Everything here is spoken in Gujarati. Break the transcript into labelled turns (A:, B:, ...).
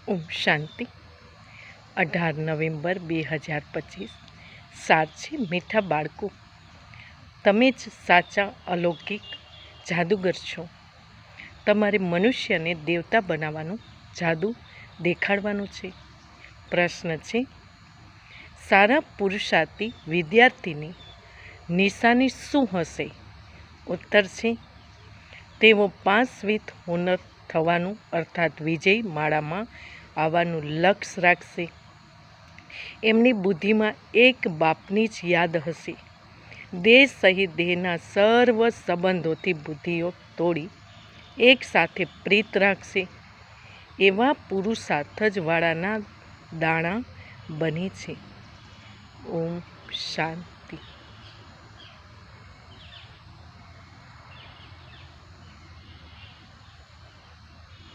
A: ઓમ શાંતિ. 18 નવેમ્બર 2025. સાર છે મીઠા બાળકો, તમે જ સાચા અલૌકિક જાદુગર છો. તમારે મનુષ્યને દેવતા બનાવવાનું જાદુ દેખાડવાનું છે. પ્રશ્ન છે, સારા પુરુષાર્થી વિદ્યાર્થીની નિશાની શું હશે? ઉત્તર છે, તેઓ 5 વિધ હુનર થવાનું અર્થાત વિજય માળામાં આવવાનું લક્ષ્ય રાખશે. એમની બુદ્ધિમાં એક બાપની જ યાદ હશે. દેહ સહિત દેહના સર્વ સંબંધોથી બુદ્ધિઓ તોડી એક સાથે પ્રીત રાખશે. એવા પુરુષાર્થ જ વાળાના દાણા બને છે. ઓમ શાંતિ.